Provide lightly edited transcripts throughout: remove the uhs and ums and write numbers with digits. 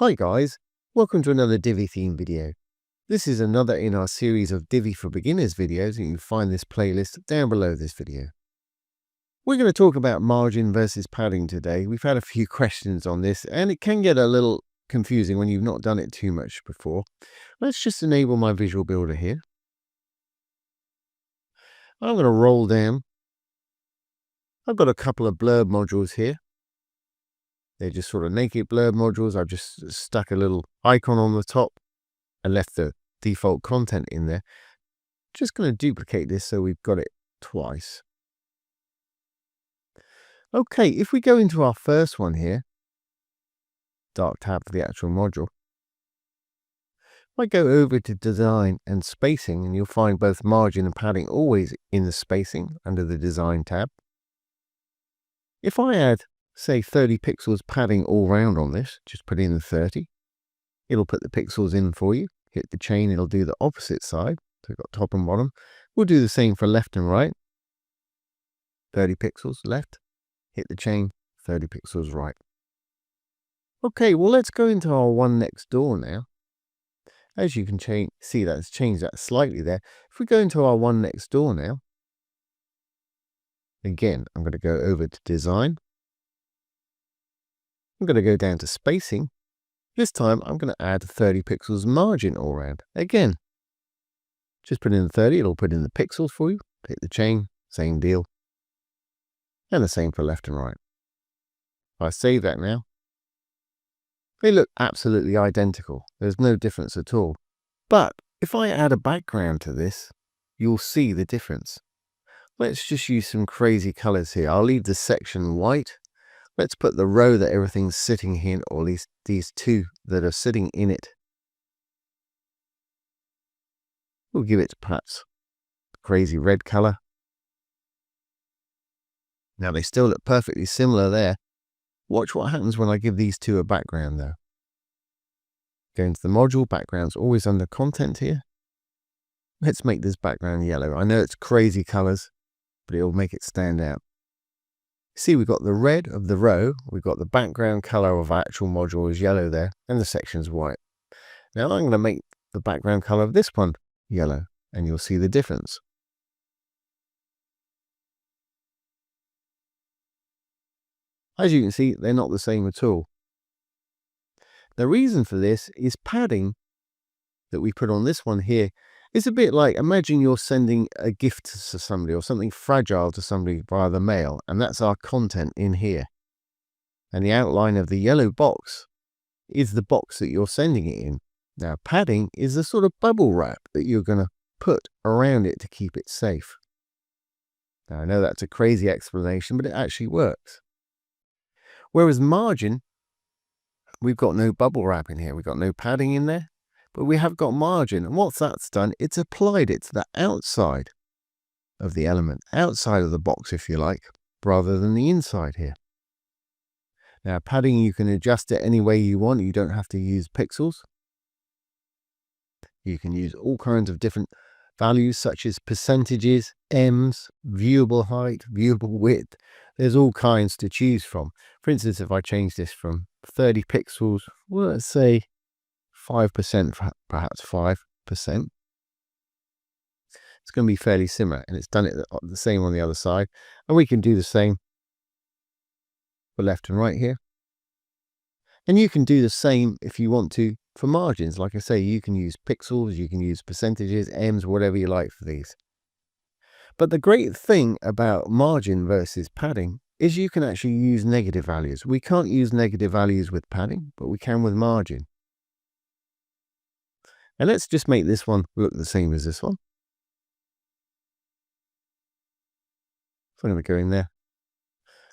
Hi guys, welcome to another Divi Theme video. This is another in our series of Divi for Beginners videos, and you can find this playlist down below this video. We're going to talk about margin versus padding today. We've had a few questions on this and it can get a little confusing when you've not done it too much before. Let's just enable my visual builder here. I'm going to roll down. I've got a couple of blurb modules here. They're just sort of naked blurb modules. I've just stuck a little icon on the top and left the default content in there. Just going to duplicate this so we've got it twice. Okay, if we go into our first one here, dark tab for the actual module, if I go over to design and spacing, and you'll find both margin and padding always in the spacing under the design tab. If I add, say, 30 pixels padding all round on this, just put in the 30, it'll put the pixels in for you. Hit the chain, it'll do the opposite side. So we've got top and bottom. We'll do the same for left and right. 30 pixels left, hit the chain, 30 pixels right. Okay, well, let's go into our one next door now. As you can see, that's changed that slightly there. If we go into our one next door now, again, I'm going to go over to design. I'm going to go down to spacing. This time, I'm going to add 30 pixels margin all around. Again, just put in the 30, it'll put in the pixels for you. Hit the chain, same deal. And the same for left and right. If I save that now, they look absolutely identical. There's no difference at all. But if I add a background to this, you'll see the difference. Let's just use some crazy colors here. I'll leave the section white. Let's put the row that everything's sitting in, or at least these two that are sitting in it. We'll give it perhaps a crazy red color. Now they still look perfectly similar there. Watch what happens when I give these two a background though. Go into the module, background's always under content here. Let's make this background yellow. I know it's crazy colors, but it'll make it stand out. See, we've got the red of the row, we've got the background color of our actual module is yellow there, and the section's white. Now I'm going to make the background color of this one yellow, and you'll see the difference. As you can see, they're not the same at all. The reason for this is padding that we put on this one here is a bit like, imagine you're sending a gift to somebody or something fragile to somebody via the mail, and that's our content in here. And the outline of the yellow box is the box that you're sending it in. Now, padding is the sort of bubble wrap that you're going to put around it to keep it safe. Now, I know that's a crazy explanation, but it actually works. Whereas margin, we've got no bubble wrap in here. We've got no padding in there, but we have got margin. And what that's done, it's applied it to the outside of the element, outside of the box, if you like, rather than the inside here. Now, padding, you can adjust it any way you want. You don't have to use pixels. You can use all kinds of different values, such as percentages, ems, viewable height, viewable width. There's all kinds to choose from. For instance, if I change this from 30 pixels, well, let's say 5%, perhaps 5%. It's going to be fairly similar, and it's done it the same on the other side. And we can do the same for left and right here. And you can do the same if you want to for margins. Like I say, you can use pixels, you can use percentages, ems, whatever you like for these. But the great thing about margin versus padding is you can actually use negative values. We can't use negative values with padding, but we can with margin. And let's just make this one look the same as this one. So I'm going to go in there,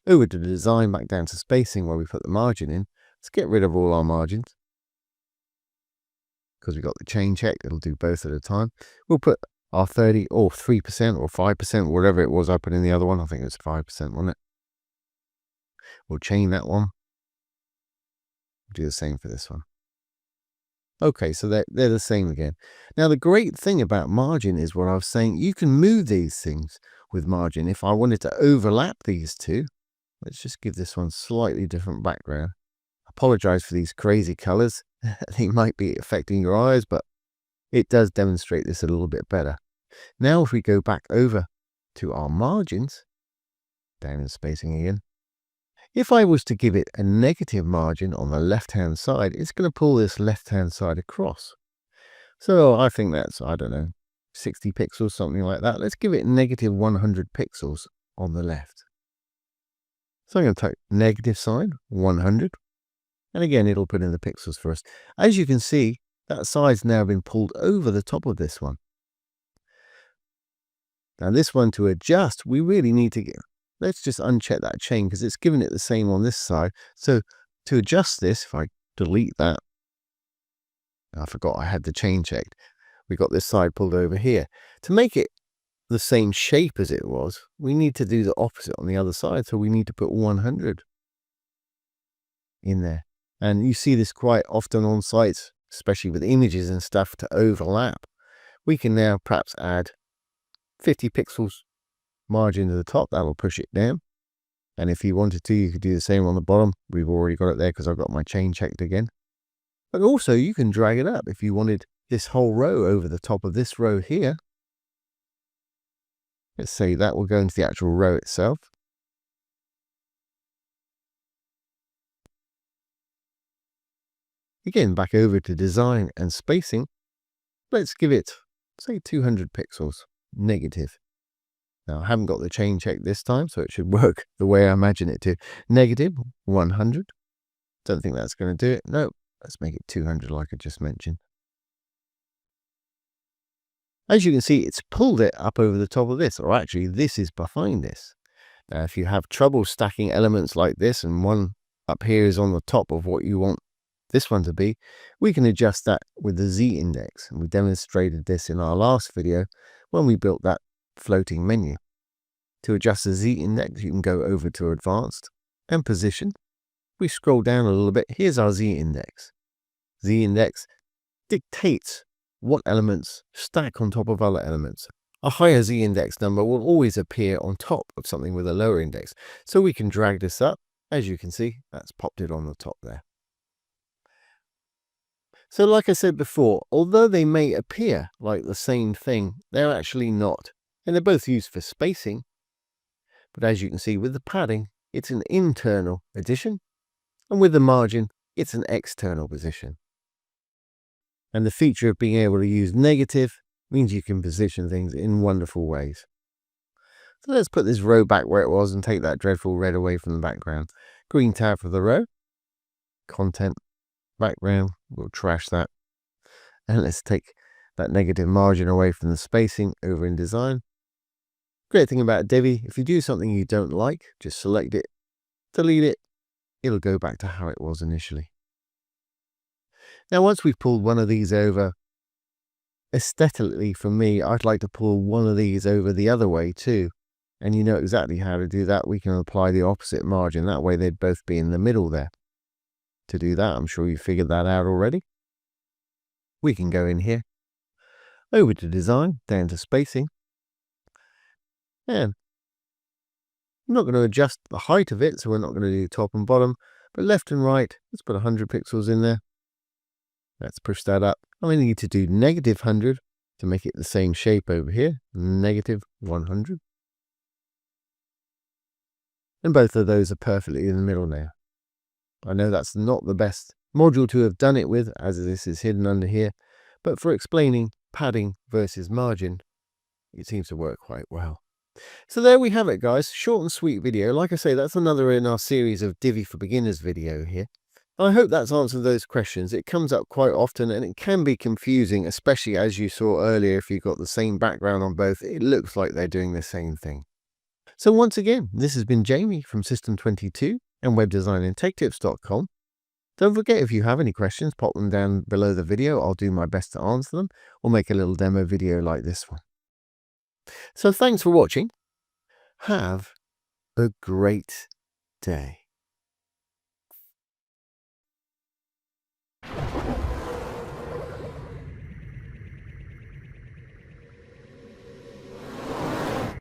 over to the design, back down to spacing where we put the margin in. Let's get rid of all our margins. Because we've got the chain checked, it'll do both at a time. We'll put our 30 or 3% or 5%, whatever it was I put in the other one. I think it was 5%, wasn't it? We'll chain that one. Do the same for this one. Okay, so they're the same again. Now, the great thing about margin is what I was saying. You can move these things with margin. If I wanted to overlap these two, let's just give this one slightly different background. apologize for these crazy colors. They might be affecting your eyes, but it does demonstrate this a little bit better. Now, if we go back over to our margins, down in spacing again, if I was to give it a negative margin on the left-hand side, it's going to pull this left-hand side across. So I think that's, I don't know, 60 pixels, something like that. Let's give it negative 100 pixels on the left. So I'm going to type negative sign, 100. And again, it'll put in the pixels for us. As you can see, that side's now been pulled over the top of this one. Now this one, to adjust, we really need to get, let's just uncheck that chain because it's giving it the same on this side. So to adjust this, if I delete that, I forgot I had the chain checked. We got this side pulled over here. To make it the same shape as it was, we need to do the opposite on the other side. So we need to put 100 in there. And you see this quite often on sites, especially with images and stuff, to overlap. We can now perhaps add 50 pixels margin to the top. That'll push it down. And if you wanted to, you could do the same on the bottom. We've already got it there because I've got my chain checked again. But also you can drag it up if you wanted this whole row over the top of this row here. Let's say that will go into the actual row itself. Again, back over to design and spacing. Let's give it, say, 200 pixels, negative. Now, I haven't got the chain check this time, so it should work the way I imagine it to. Negative 100. Don't think that's going to do it. No, let's make it 200 like I just mentioned. As you can see, it's pulled it up over the top of this, or actually this is behind this. Now, if you have trouble stacking elements like this and one up here is on the top of what you want this one to be, we can adjust that with the Z index. And we demonstrated this in our last video when we built that floating menu. To adjust the Z index, you can go over to advanced and position. We scroll down a little bit. Here's our Z index. Z index dictates what elements stack on top of other elements. A higher Z index number will always appear on top of something with a lower index. So we can drag this up. As you can see, that's popped it on the top there. So like I said before, although they may appear like the same thing, they're actually not. And they're both used for spacing. But as you can see with the padding, it's an internal addition. And with the margin, it's an external position. And the feature of being able to use negative means you can position things in wonderful ways. So let's put this row back where it was and take that dreadful red away from the background. Green tab for the row. Content. Background, we'll trash that. And let's take that negative margin away from the spacing over in design. Great thing about Divi, if you do something you don't like, just select it, delete it, it'll go back to how it was initially. Now once we've pulled one of these over, aesthetically for me, I'd like to pull one of these over the other way too. And you know exactly how to do that. We can apply the opposite margin, that way they'd both be in the middle there. To do that, I'm sure you figured that out already. We can go in here, over to design, down to spacing. And I'm not going to adjust the height of it, so we're not going to do top and bottom, but left and right, let's put 100 pixels in there. Let's push that up. I only need to do negative 100 to make it the same shape over here, negative 100. And both of those are perfectly in the middle now. I know that's not the best module to have done it with, as this is hidden under here, but for explaining padding versus margin, it seems to work quite well. So there we have it, guys. Short and sweet video. Like I say, that's another in our series of Divi for Beginners video here. I hope that's answered those questions. It comes up quite often and it can be confusing, especially as you saw earlier. If you've got the same background on both, it looks like they're doing the same thing. So once again, this has been Jamie from System22 and webdesignandtechtips.com. Don't forget, if you have any questions, pop them down below the video. I'll do my best to answer them or make a little demo video like this one. So thanks for watching. Have a great day.